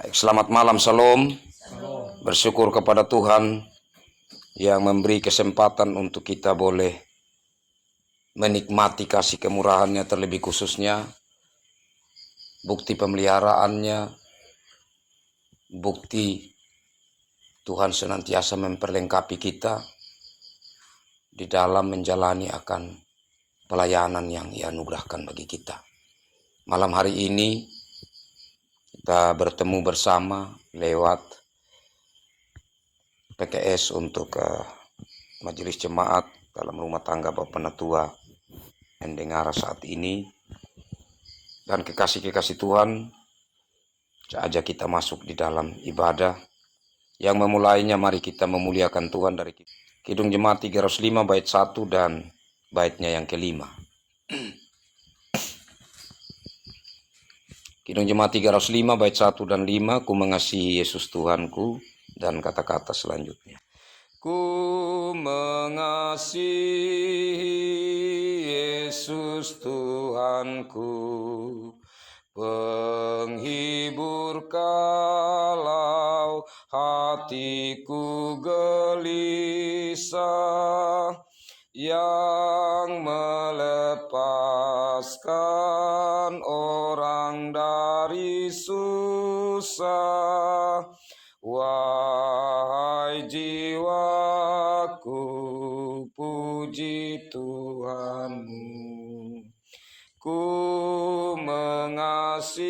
Selamat malam, Shalom. Bersyukur kepada Tuhan yang memberi kesempatan untuk kita boleh menikmati kasih kemurahan-Nya, terlebih khususnya bukti pemeliharaannya, bukti Tuhan senantiasa memperlengkapi kita di dalam menjalani akan pelayanan yang Ia anugerahkan bagi kita. Malam hari ini kita bertemu bersama lewat PKS untuk majelis jemaat dalam rumah tangga Bapak Penatua mendengar saat ini. Dan kekasih-kekasih Tuhan, saya ajak kita masuk di dalam ibadah. Yang memulainya, mari kita memuliakan Tuhan dari Kidung Jemaat 305 bait 1 dan baitnya yang kelima. Kidung Jemaat 305 bait 1 dan 5, ku mengasihi Yesus Tuhanku, dan kata-kata selanjutnya. Ku mengasihi Yesus Tuhanku, penghibur kalau hatiku gelisah, yang melepaskan orang dari susah. Wahai jiwaku, puji Tuhanmu. Ku mengasihi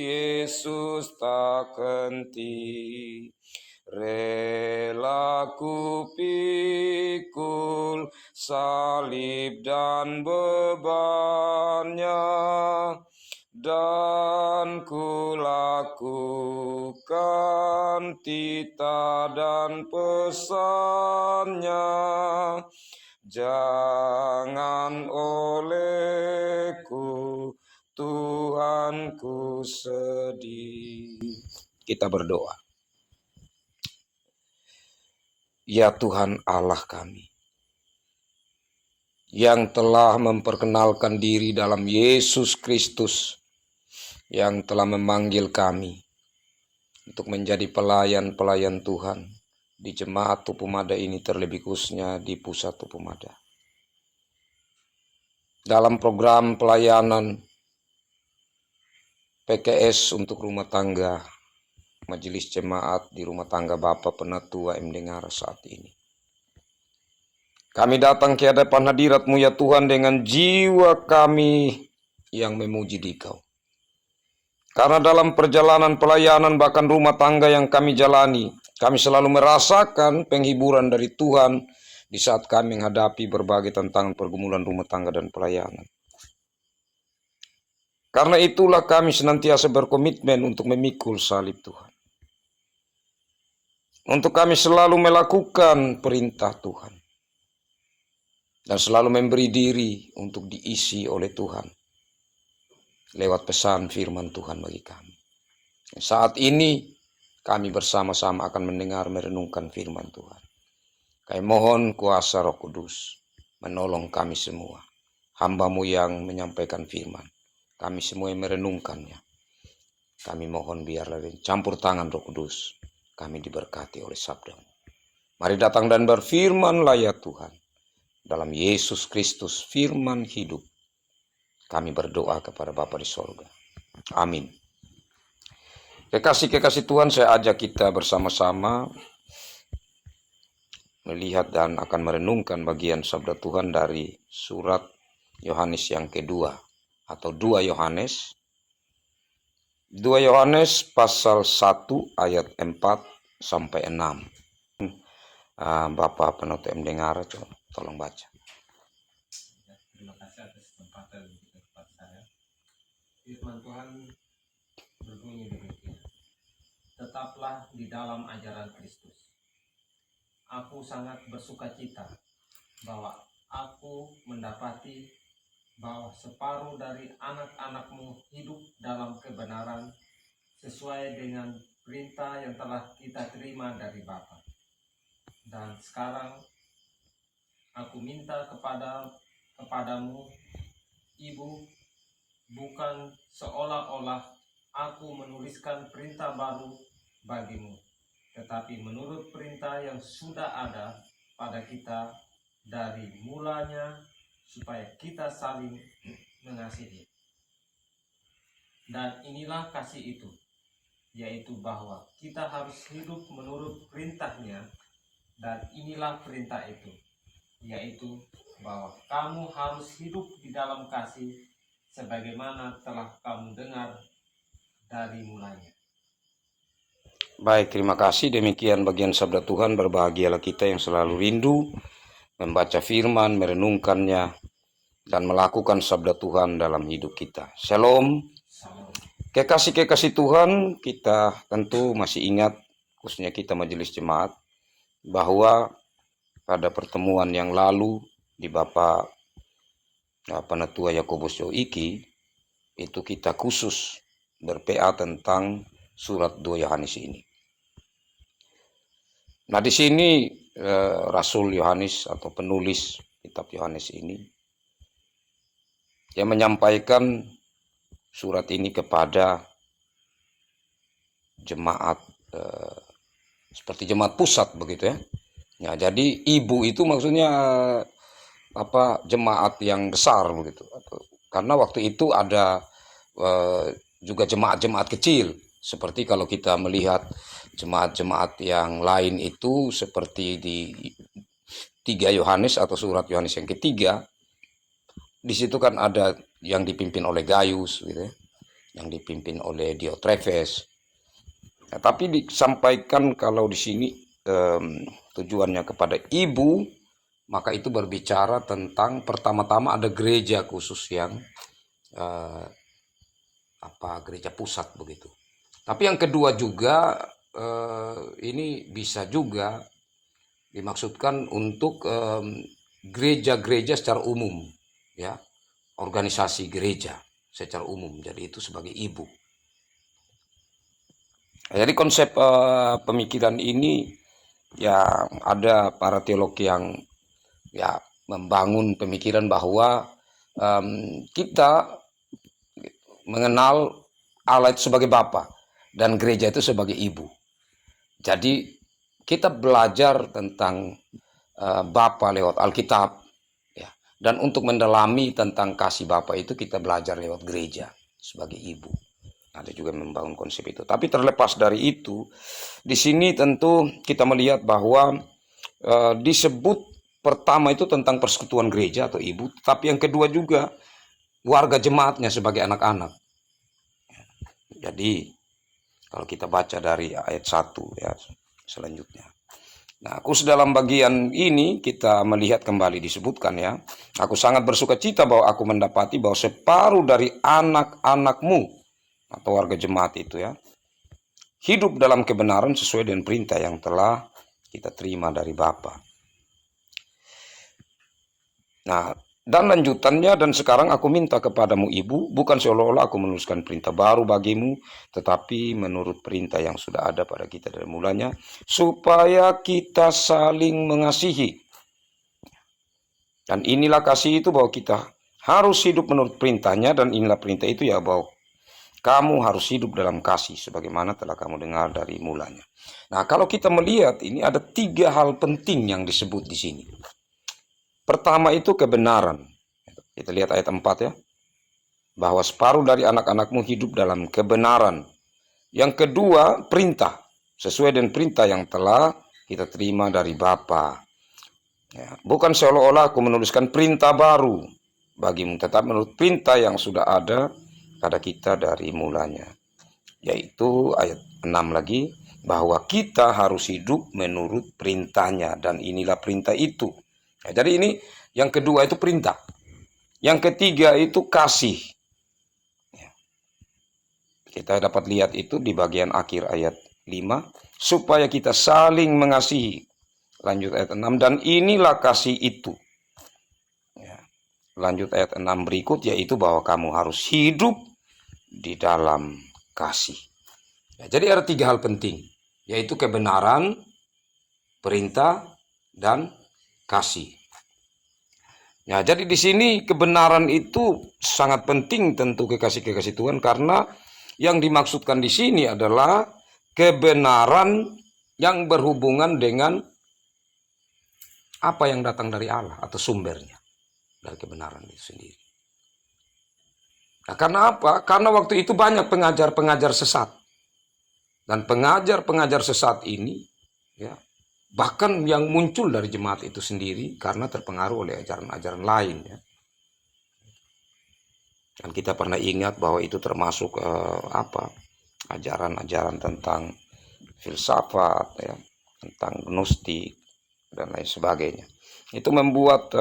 Yesus tak henti, rela ku pikul salib dan bebannya, dan ku lakukan titah dan pesannya. Jangan olehku, Tuhanku, sedih. Kita berdoa. Ya Tuhan Allah kami, yang telah memperkenalkan diri dalam Yesus Kristus, yang telah memanggil kami untuk menjadi pelayan-pelayan Tuhan di Jemaat Tupumada ini, terlebih khususnya di Pusat Tupumada. Dalam program pelayanan PKS untuk rumah tangga, majelis jemaat di rumah tangga Bapak Penatua Mdengara saat ini, kami datang ke hadapan hadirat-Mu ya Tuhan dengan jiwa kami yang memuji Dikau. Karena dalam perjalanan pelayanan bahkan rumah tangga yang kami jalani, kami selalu merasakan penghiburan dari Tuhan di saat kami menghadapi berbagai tantangan pergumulan rumah tangga dan pelayanan. Karena itulah kami senantiasa berkomitmen untuk memikul salib Tuhan. Untuk kami selalu melakukan perintah Tuhan. Dan selalu memberi diri untuk diisi oleh Tuhan lewat pesan firman Tuhan bagi kami. Saat ini kami bersama-sama akan mendengar merenungkan firman Tuhan. Kami mohon kuasa Roh Kudus menolong kami semua, hamba-Mu yang menyampaikan firman, kami semua yang merenungkannya. Kami mohon biarlah campur tangan Roh Kudus, kami diberkati oleh sabda-Mu. Mari datang dan berfirmanlah ya Tuhan. Dalam Yesus Kristus firman hidup, kami berdoa kepada Bapa di sorga. Amin. Kekasih-kekasih Tuhan, saya ajak kita bersama-sama melihat dan akan merenungkan bagian sabda Tuhan dari surat Yohanes yang kedua, atau 2 Yohanes. 2 Yohanes pasal 1 ayat 4 sampai 6. Bapak Penatua Mdengara, tolong baca. Terima kasih atas kesempatan kita kepada saya. Firman Tuhan berbunyi demikian. Tetaplah di dalam ajaran Kristus. Aku sangat bersukacita bahwa aku mendapati bahwa separuh dari anak-anak-Mu hidup dalam kebenaran sesuai dengan perintah yang telah kita terima dari Bapa. Dan sekarang aku minta kepadamu, Ibu, bukan seolah-olah aku menuliskan perintah baru bagimu, tetapi menurut perintah yang sudah ada pada kita dari mulanya, supaya kita saling mengasihi. Dan inilah kasih itu, yaitu bahwa kita harus hidup menurut perintahnya. Dan inilah perintah itu, yaitu bahwa kamu harus hidup di dalam kasih, sebagaimana telah kamu dengar dari mulanya. Baik, terima kasih. Demikian bagian sabda Tuhan. Berbahagialah kita yang selalu rindu membaca firman, merenungkannya, dan melakukan sabda Tuhan dalam hidup kita. Shalom. Kekasih-kekasih Tuhan, kita tentu masih ingat, khususnya kita majelis jemaat, bahwa pada pertemuan yang lalu di Bapak Penatua Yakobus Joiki, itu kita khusus ber-PA tentang surat 2 Yohanes ini. Nah, di sini Rasul Yohanes atau penulis kitab Yohanes ini yang menyampaikan surat ini kepada jemaat seperti jemaat pusat begitu ya. Ya, jadi ibu itu maksudnya jemaat yang besar begitu. Karena waktu itu ada juga jemaat-jemaat kecil. Seperti kalau kita melihat jemaat-jemaat yang lain itu seperti di 3 Yohanes atau surat Yohanes yang ketiga, di situ kan ada yang dipimpin oleh Gaius gitu ya, yang dipimpin oleh Diotrephes. Nah, tapi disampaikan kalau di sini tujuannya kepada ibu, maka itu berbicara tentang pertama-tama ada gereja khusus yang gereja pusat begitu. Tapi yang kedua juga ini bisa juga dimaksudkan untuk gereja-gereja secara umum, ya, organisasi gereja secara umum. Jadi itu sebagai ibu. Jadi konsep pemikiran ini ya ada para teolog yang ya membangun pemikiran bahwa kita mengenal Allah itu sebagai Bapa dan gereja itu sebagai ibu. Jadi kita belajar tentang Bapa lewat Alkitab, ya. Dan untuk mendalami tentang kasih Bapa itu kita belajar lewat gereja sebagai ibu. Ada juga membangun konsep itu. Tapi terlepas dari itu, di sini tentu kita melihat bahwa disebut pertama itu tentang persekutuan gereja atau ibu, tapi yang kedua juga warga jemaatnya sebagai anak-anak. Jadi kalau kita baca dari ayat 1 ya selanjutnya. Nah, khusus dalam bagian ini kita melihat kembali disebutkan ya, aku sangat bersuka cita bahwa aku mendapati bahwa separuh dari anak-anakmu atau warga jemaat itu ya, hidup dalam kebenaran sesuai dengan perintah yang telah kita terima dari Bapa. Nah, dan lanjutannya, dan sekarang aku minta kepadamu ibu, bukan seolah-olah aku menuliskan perintah baru bagimu, tetapi menurut perintah yang sudah ada pada kita dari mulanya, supaya kita saling mengasihi. Dan inilah kasih itu, bahwa kita harus hidup menurut perintahnya, dan inilah perintah itu ya, bahwa kamu harus hidup dalam kasih, sebagaimana telah kamu dengar dari mulanya. Nah, kalau kita melihat ini ada 3 hal penting yang disebut di sini. Pertama itu kebenaran. Kita lihat ayat 4 ya. Bahwa separuh dari anak-anakmu hidup dalam kebenaran. Yang kedua, perintah. Sesuai dengan perintah yang telah kita terima dari Bapa. Ya, bukan seolah-olah aku menuliskan perintah baru bagimu, tetapi menurut perintah yang sudah ada pada kita dari mulanya. Yaitu ayat 6 lagi. Bahwa kita harus hidup menurut perintahnya. Dan inilah perintah itu. Nah, jadi ini yang kedua itu perintah. Yang ketiga itu kasih. Kita dapat lihat itu di bagian akhir ayat 5. Supaya kita saling mengasihi. Lanjut ayat 6. Dan inilah kasih itu. Lanjut ayat 6 berikut, yaitu bahwa kamu harus hidup di dalam kasih. Jadi ada 3 hal penting. Yaitu kebenaran, perintah, dan kasih. Nah, jadi di sini kebenaran itu sangat penting tentu kekasih-kekasih Tuhan, karena yang dimaksudkan di sini adalah kebenaran yang berhubungan dengan apa yang datang dari Allah atau sumbernya dari kebenaran itu sendiri. Nah, karena apa? Karena waktu itu banyak pengajar-pengajar sesat. Dan pengajar-pengajar sesat ini, ya, bahkan yang muncul dari jemaat itu sendiri karena terpengaruh oleh ajaran-ajaran lain. Ya. Dan kita pernah ingat bahwa itu termasuk ajaran-ajaran tentang filsafat, ya, tentang gnostik dan lain sebagainya. Itu membuat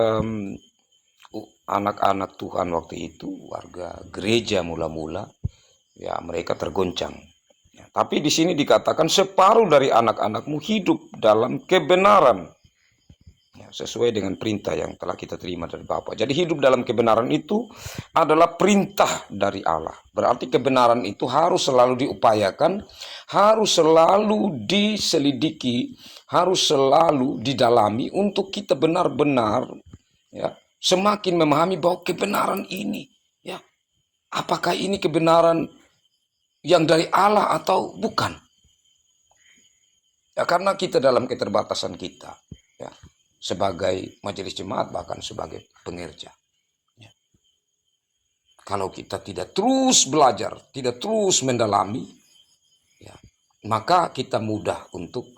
anak-anak Tuhan waktu itu, warga gereja mula-mula, ya mereka tergoncang. Ya, tapi di sini dikatakan separuh dari anak-anakmu hidup dalam kebenaran, ya, sesuai dengan perintah yang telah kita terima dari Bapa. Jadi hidup dalam kebenaran itu adalah perintah dari Allah. Berarti kebenaran itu harus selalu diupayakan, harus selalu diselidiki, harus selalu didalami untuk kita benar-benar, ya, semakin memahami bahwa kebenaran ini, ya, apakah ini kebenaran yang dari Allah atau bukan? Ya, karena kita dalam keterbatasan kita, ya, sebagai majelis jemaat bahkan sebagai pengerja, ya, kalau kita tidak terus belajar, tidak terus mendalami, ya, maka kita mudah untuk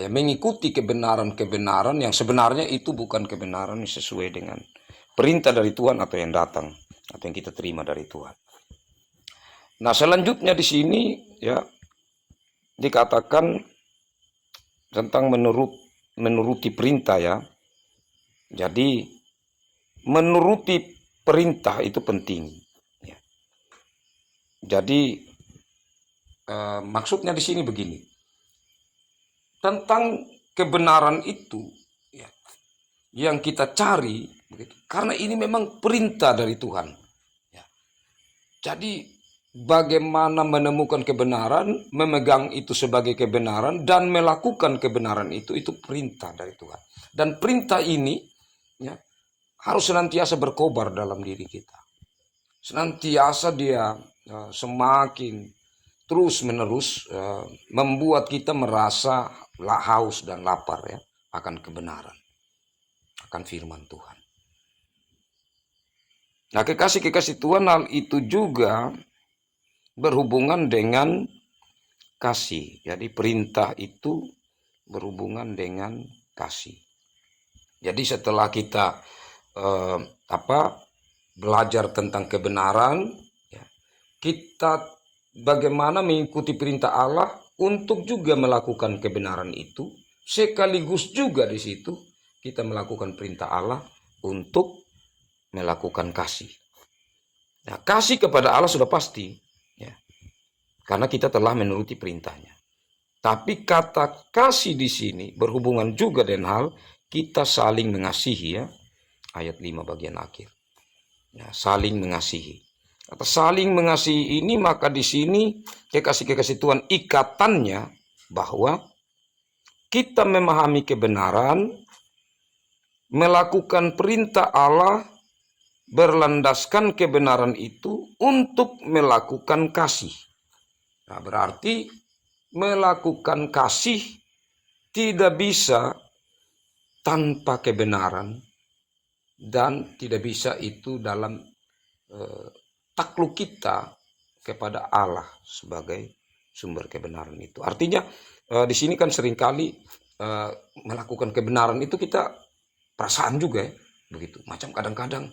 mengikuti kebenaran-kebenaran yang sebenarnya itu bukan kebenaran yang sesuai dengan perintah dari Tuhan atau yang datang atau yang kita terima dari Tuhan. Nah, selanjutnya di sini, ya, dikatakan tentang menuruti perintah, ya. Jadi menuruti perintah itu penting, ya. Jadi maksudnya di sini begini. Tentang kebenaran itu, ya, yang kita cari, begitu, karena ini memang perintah dari Tuhan. Ya. Jadi bagaimana menemukan kebenaran, memegang itu sebagai kebenaran, dan melakukan kebenaran itu perintah dari Tuhan. Dan perintah ini, ya, harus senantiasa berkobar dalam diri kita. Senantiasa dia semakin terus-menerus membuat kita merasa haus dan lapar, ya, akan kebenaran, akan firman Tuhan. Nah, kekasih-kekasih Tuhan, hal itu juga berhubungan dengan kasih. Jadi perintah itu berhubungan dengan kasih. Jadi setelah kita belajar tentang kebenaran, ya, kita bagaimana mengikuti perintah Allah untuk juga melakukan kebenaran itu, sekaligus juga di situ kita melakukan perintah Allah untuk melakukan kasih. Nah, kasih kepada Allah sudah pasti, ya, karena kita telah menuruti perintahnya. Tapi kata kasih di sini berhubungan juga dengan hal kita saling mengasihi, ya, ayat 5 bagian akhir. Ya, saling mengasihi. Kata saling mengasihi ini, maka di sini kekasih-kekasih Tuhan ikatannya bahwa kita memahami kebenaran, melakukan perintah Allah, berlandaskan kebenaran itu untuk melakukan kasih. Nah, berarti melakukan kasih tidak bisa tanpa kebenaran, dan tidak bisa itu dalam takluk kita kepada Allah sebagai sumber kebenaran itu. Artinya di sini kan seringkali melakukan kebenaran itu kita perasaan juga, ya, begitu. Macam kadang-kadang,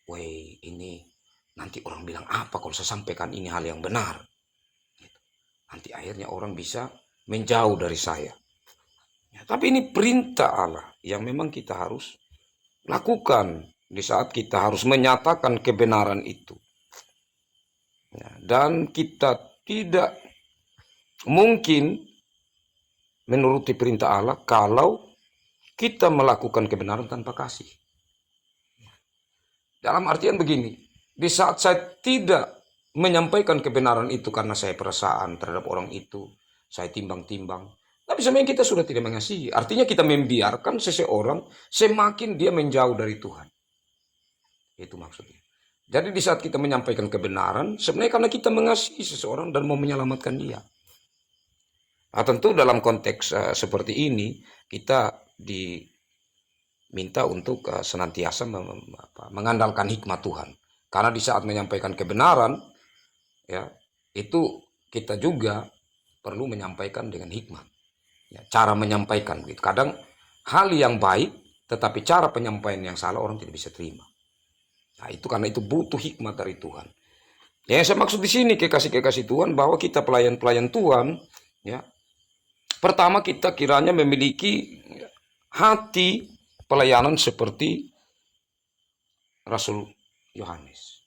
woi, ini nanti orang bilang apa kalau saya sampaikan ini hal yang benar. Gitu. Nanti akhirnya orang bisa menjauh dari saya. Ya, tapi ini perintah Allah yang memang kita harus lakukan di saat kita harus menyatakan kebenaran itu. Ya, dan kita tidak mungkin menuruti perintah Allah kalau kita melakukan kebenaran tanpa kasih. Dalam artian begini, di saat saya tidak menyampaikan kebenaran itu karena saya perasaan terhadap orang itu, saya timbang-timbang, tapi sebenarnya kita sudah tidak mengasihi. Artinya kita membiarkan seseorang semakin dia menjauh dari Tuhan. Itu maksudnya. Jadi di saat kita menyampaikan kebenaran, sebenarnya karena kita mengasihi seseorang dan mau menyelamatkan dia. Nah, tentu dalam konteks seperti ini, kita diminta untuk senantiasa mengandalkan hikmat Tuhan. Karena di saat menyampaikan kebenaran, ya, itu kita juga perlu menyampaikan dengan hikmat. Ya, cara menyampaikan, gitu. Kadang hal yang baik, tetapi cara penyampaian yang salah orang tidak bisa terima. Nah, itu karena itu butuh hikmat dari Tuhan. Ya, yang saya maksud di sini kekasih-kekasih Tuhan, bahwa kita pelayan-pelayan Tuhan, ya, pertama kita kiranya memiliki hati pelayanan seperti Rasul Yohanes.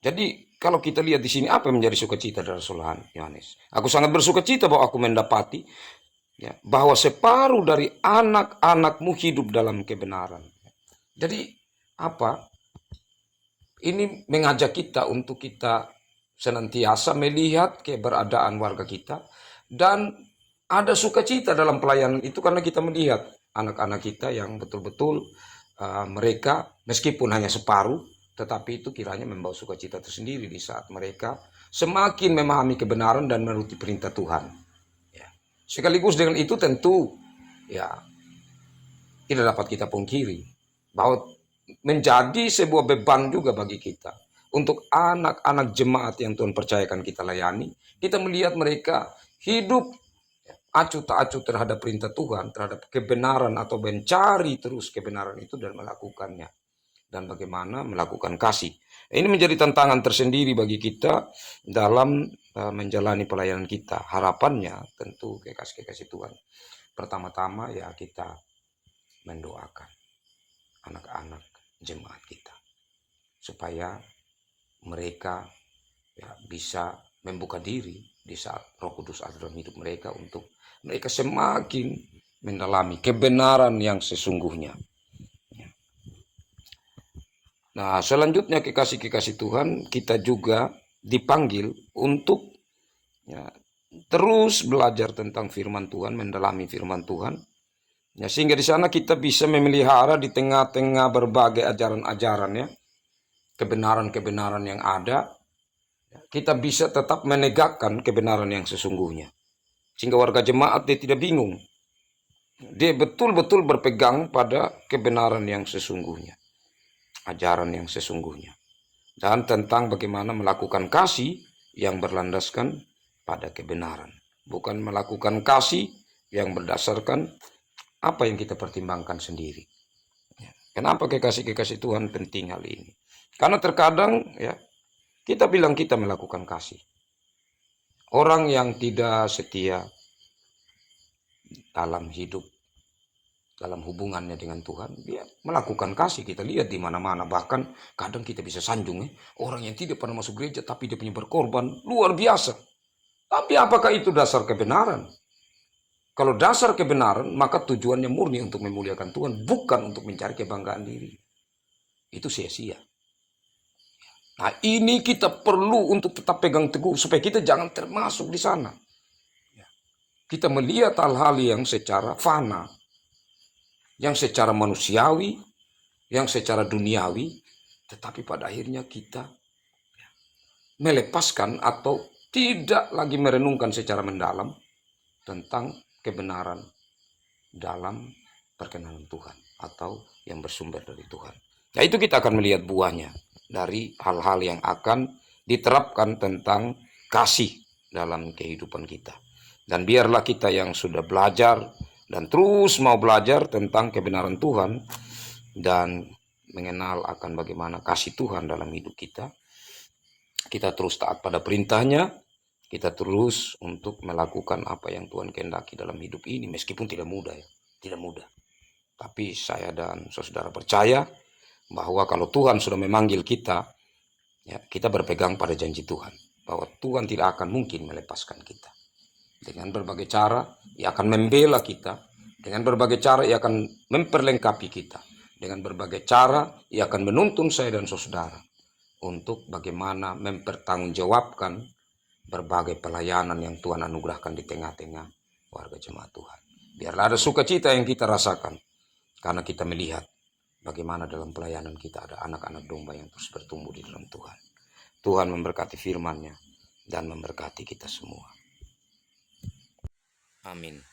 Jadi kalau kita lihat di sini, apa yang menjadi sukacita dari Rasul Yohanes? Aku sangat bersukacita bahwa aku mendapati, ya, bahwa separuh dari anak-anakmu hidup dalam kebenaran. Jadi apa? Ini mengajak kita untuk kita senantiasa melihat keberadaan warga kita, dan ada sukacita dalam pelayanan itu karena kita melihat anak-anak kita yang betul-betul mereka meskipun hanya separuh, tetapi itu kiranya membawa sukacita tersendiri di saat mereka semakin memahami kebenaran dan menuruti perintah Tuhan. Ya. Sekaligus dengan itu tentu, ya, tidak dapat kita pungkiri bahwa menjadi sebuah beban juga bagi kita untuk anak-anak jemaat yang Tuhan percayakan kita layani. Kita melihat mereka hidup acuh tak acuh terhadap perintah Tuhan, terhadap kebenaran, atau mencari terus kebenaran itu dan melakukannya, dan bagaimana melakukan kasih. Ini menjadi tantangan tersendiri bagi kita dalam menjalani pelayanan kita. Harapannya tentu kekasih-kekasih Tuhan, pertama-tama ya kita mendoakan anak-anak jemaat kita supaya mereka, ya, bisa membuka diri di saat Roh Kudus ada dalam hidup mereka, untuk mereka semakin mendalami kebenaran yang sesungguhnya. Nah, selanjutnya kekasih-kekasih Tuhan, kita juga dipanggil untuk, ya, terus belajar tentang firman Tuhan, mendalami firman Tuhan. Ya, sehingga di sana kita bisa memelihara di tengah-tengah berbagai ajaran-ajaran, ya, kebenaran-kebenaran yang ada, kita bisa tetap menegakkan kebenaran yang sesungguhnya. Sehingga warga jemaat dia tidak bingung. Dia betul-betul berpegang pada kebenaran yang sesungguhnya, ajaran yang sesungguhnya. Dan tentang bagaimana melakukan kasih yang berlandaskan pada kebenaran. Bukan melakukan kasih yang berdasarkan apa yang kita pertimbangkan sendiri. Kenapa kekasih-kekasih Tuhan penting hal ini? Karena terkadang, ya, kita bilang kita melakukan kasih. Orang yang tidak setia dalam hidup, dalam hubungannya dengan Tuhan, dia melakukan kasih. Kita lihat di mana-mana, bahkan kadang kita bisa sanjung, orang yang tidak pernah masuk gereja tapi dia punya berkorban luar biasa. Tapi apakah itu dasar kebenaran? Kalau dasar kebenaran, maka tujuannya murni untuk memuliakan Tuhan, bukan untuk mencari kebanggaan diri. Itu sia-sia. Nah, ini kita perlu untuk tetap pegang teguh supaya kita jangan termasuk di sana. Kita melihat hal-hal yang secara fana, yang secara manusiawi, yang secara duniawi, tetapi pada akhirnya kita melepaskan atau tidak lagi merenungkan secara mendalam tentang kebenaran dalam perkenanan Tuhan atau yang bersumber dari Tuhan. Nah, itu kita akan melihat buahnya dari hal-hal yang akan diterapkan tentang kasih dalam kehidupan kita. Dan biarlah kita yang sudah belajar dan terus mau belajar tentang kebenaran Tuhan dan mengenal akan bagaimana kasih Tuhan dalam hidup kita, kita terus taat pada perintahnya, kita terus untuk melakukan apa yang Tuhan kehendaki dalam hidup ini, meskipun tidak mudah, ya, tidak mudah. Tapi saya dan saudara percaya bahwa kalau Tuhan sudah memanggil kita, ya, kita berpegang pada janji Tuhan, bahwa Tuhan tidak akan mungkin melepaskan kita. Dengan berbagai cara, Ia akan membela kita. Dengan berbagai cara, Ia akan memperlengkapi kita. Dengan berbagai cara, Ia akan menuntun saya dan saudara untuk bagaimana mempertanggungjawabkan berbagai pelayanan yang Tuhan anugerahkan di tengah-tengah warga jemaat Tuhan. Biarlah ada sukacita yang kita rasakan karena kita melihat bagaimana dalam pelayanan kita ada anak-anak domba yang terus bertumbuh di dalam Tuhan. Tuhan memberkati firman-Nya dan memberkati kita semua. Amin.